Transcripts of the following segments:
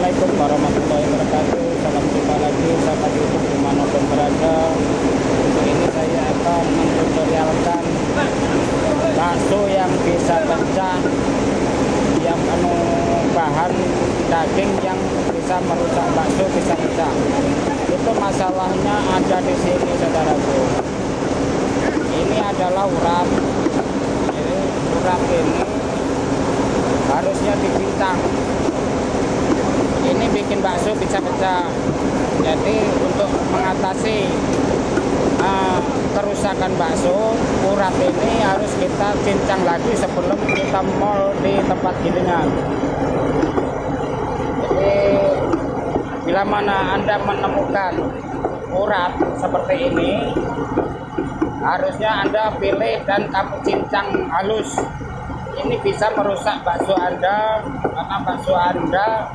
Assalamualaikum warahmatullahi wabarakatuh. Salam jumpa lagi sahabat YouTube dimanapun berada. Untuk ini saya akan mentutorialkan bakso yang bisa pecah, yang bahan daging yang bisa merusak bakso bisa pecah. Itu masalahnya ada di sini saudaraku. Ini adalah urat. Jadi urat ini harusnya dipincang. Ini bikin bakso bisa pecah. Jadi untuk mengatasi kerusakan bakso, urat ini harus kita cincang lagi sebelum kita mol di tempat gilingan. Jadi bila mana Anda menemukan urat seperti ini, harusnya Anda pilih dan kamu cincang halus. Ini bisa merusak bakso Anda karena bakso Anda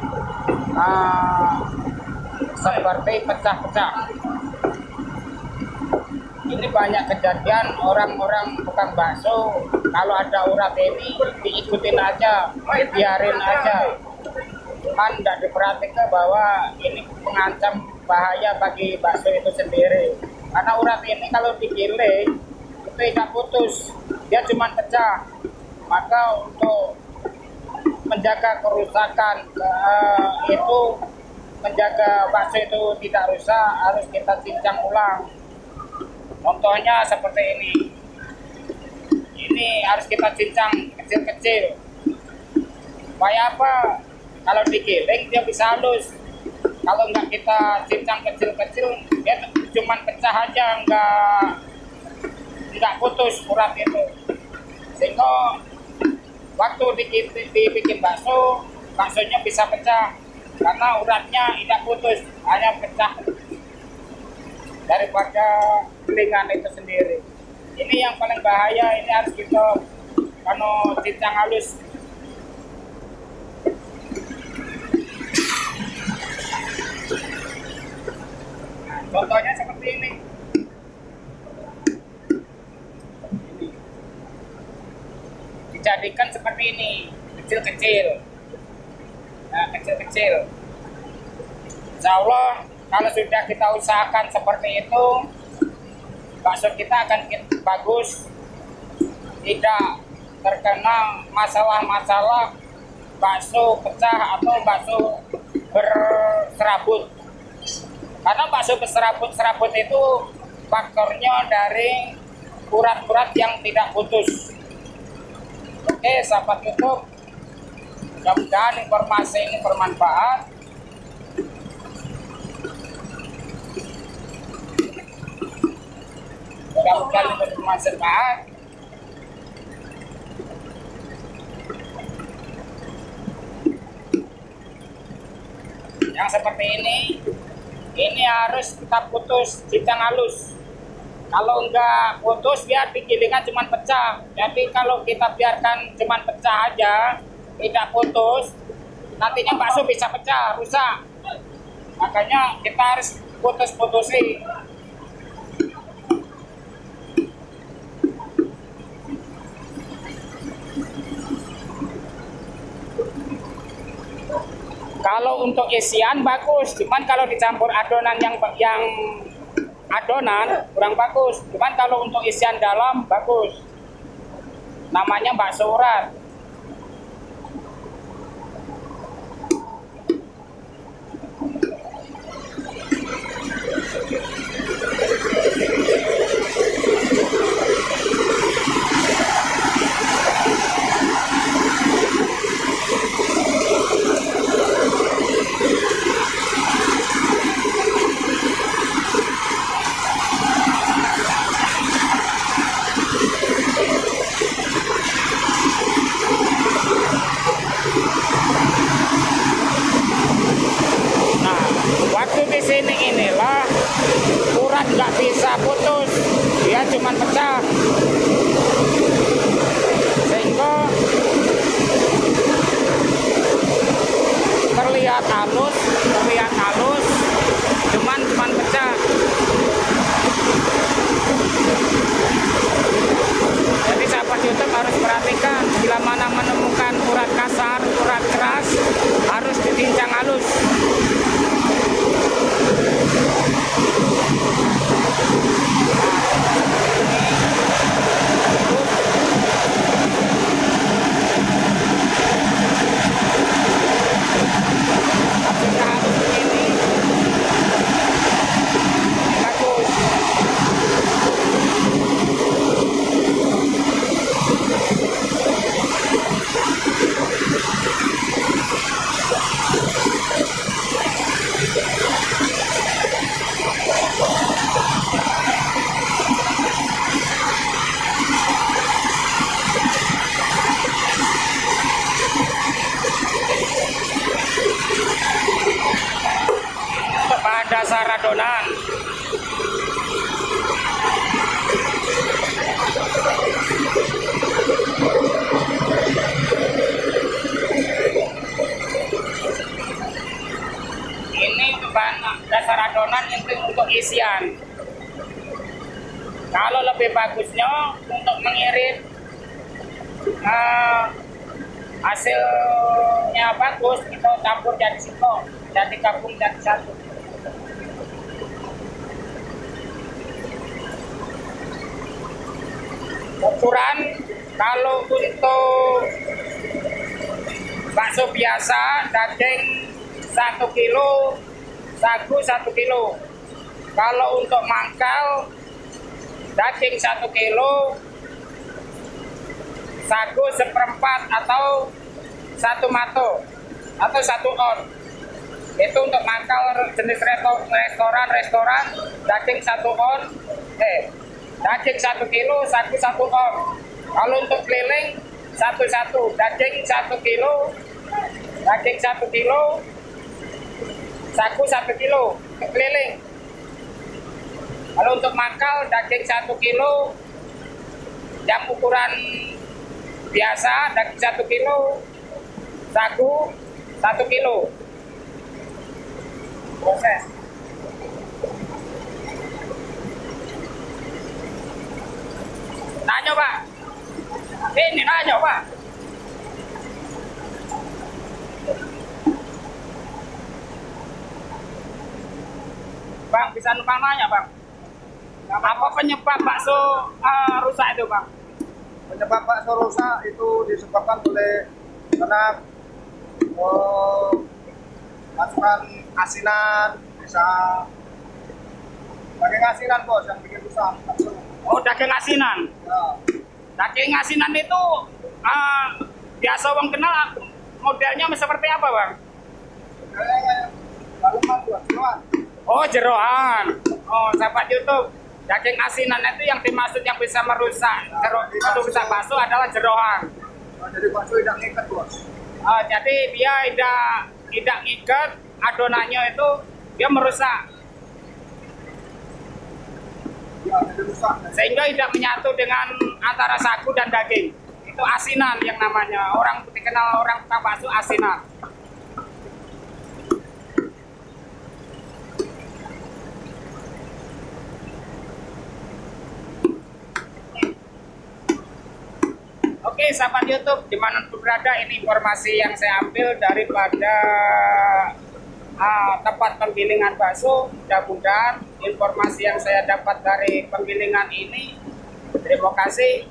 seperti pecah-pecah. Ini banyak kejadian orang-orang tukang bakso kalau ada urat ini diikutin aja, biarin aja, kan tidak diperhatikan bahwa ini mengancam bahaya bagi bakso itu sendiri. Karena urat ini kalau digiling itu tidak putus, dia cuma pecah. Maka untuk menjaga kerusakan itu, menjaga bakso itu tidak rusak, harus kita cincang ulang. Contohnya seperti ini. Ini harus kita cincang kecil-kecil. Supaya apa? Kalau digiling dia bisa halus. Kalau enggak kita cincang kecil-kecil, dia cuma pecah aja, enggak putus urat itu. Sehingga waktu dibikin bakso, baksonya bisa pecah karena uratnya tidak putus, hanya pecah daripada gilingan itu sendiri. Ini yang paling bahaya, ini harus kita cincang halus. Contohnya seperti ini. Dijadikan seperti ini, kecil-kecil. Nah, kecil-kecil. Insya Allah kalau sudah kita usahakan seperti itu, bakso kita akan bagus, tidak terkena masalah-masalah bakso pecah atau bakso berserabut. Karena bakso berserabut itu faktornya dari urat-urat yang tidak putus. Oke, sahabat YouTube, mudah-mudahan informasi ini bermanfaat. Mudah-mudahan ini bermanfaat. Yang seperti ini harus kita putus, cincang halus. Kalau enggak putus, dia digilingan cuma pecah. Jadi kalau kita biarkan cuma pecah aja, tidak putus, nantinya bakso bisa pecah, rusak. Makanya kita harus putus-putusin. Kalau untuk isian bagus, cuman kalau dicampur adonan yang adonan kurang bagus. Cuman kalau untuk isian dalam bagus. Namanya bakso urat. adonan. Ini bahan dasar adonan untuk isian. Kalau lebih bagusnya untuk mengirit hasilnya bagus, kita campur jadi siko, jadi gabung jadi satu. Ukuran kalau untuk bakso biasa daging 1 kilo, sagu 1 kilo. Kalau untuk mangkal daging 1 kilo, sagu 1/4 atau 1 mato atau 1 on. Itu untuk mangkal jenis restoran daging 1 on, daging 1 kilo, sagu 1 on. Kalau untuk keliling 1-1, daging 1 kilo, sagu 1 kilo keliling. Kalau untuk mangkal daging 1 kilo, yang ukuran biasa daging 1 kilo, sagu 1 kilo. Proses. Nanya Pak, ini nanya Pak. Bang, bisa numpang nanya Bang, apa penyebab bakso rusak itu Bang? Penyebab bakso rusak itu disebabkan oleh karena masukan asinan, bisa daging asinan bos yang bikin rusak bakso. Oh, daging asinan. Ya. Daging asinan itu biasa Bang kenal modelnya seperti apa Bang? Kayak daleman buat jeroan. Oh, jeroan. Oh, sahabat YouTube, daging asinan itu yang dimaksud yang bisa merusak merusak bakso adalah jeroan. Jadi bakso tidak ngikat bos. Jadi dia tidak ngikat adonannya, itu dia merusak. Ya, jadi rusak. Sehingga tidak menyatu dengan antara sagu dan daging. Itu asinan yang namanya. Orang dikenal orang tukang bakso asinan. Oke, sahabat YouTube, dimanapun berada, ini informasi yang saya ambil daripada tempat penggilingan bakso. Mudah-mudahan informasi yang saya dapat dari penggilingan ini, terima kasih.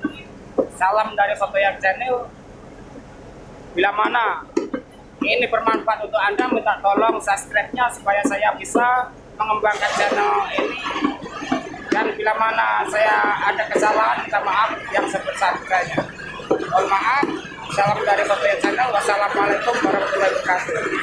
Salam dari Sotoyak Channel. Bila mana ini bermanfaat untuk Anda, minta tolong subscribe-nya supaya saya bisa mengembangkan channel ini. Dan bila mana saya ada kesalahan, minta maaf yang sebesar-besarnya. Mohon maaf. Salam dari Sotoyak Channel. Wassalamualaikum warahmatullahi wabarakatuh.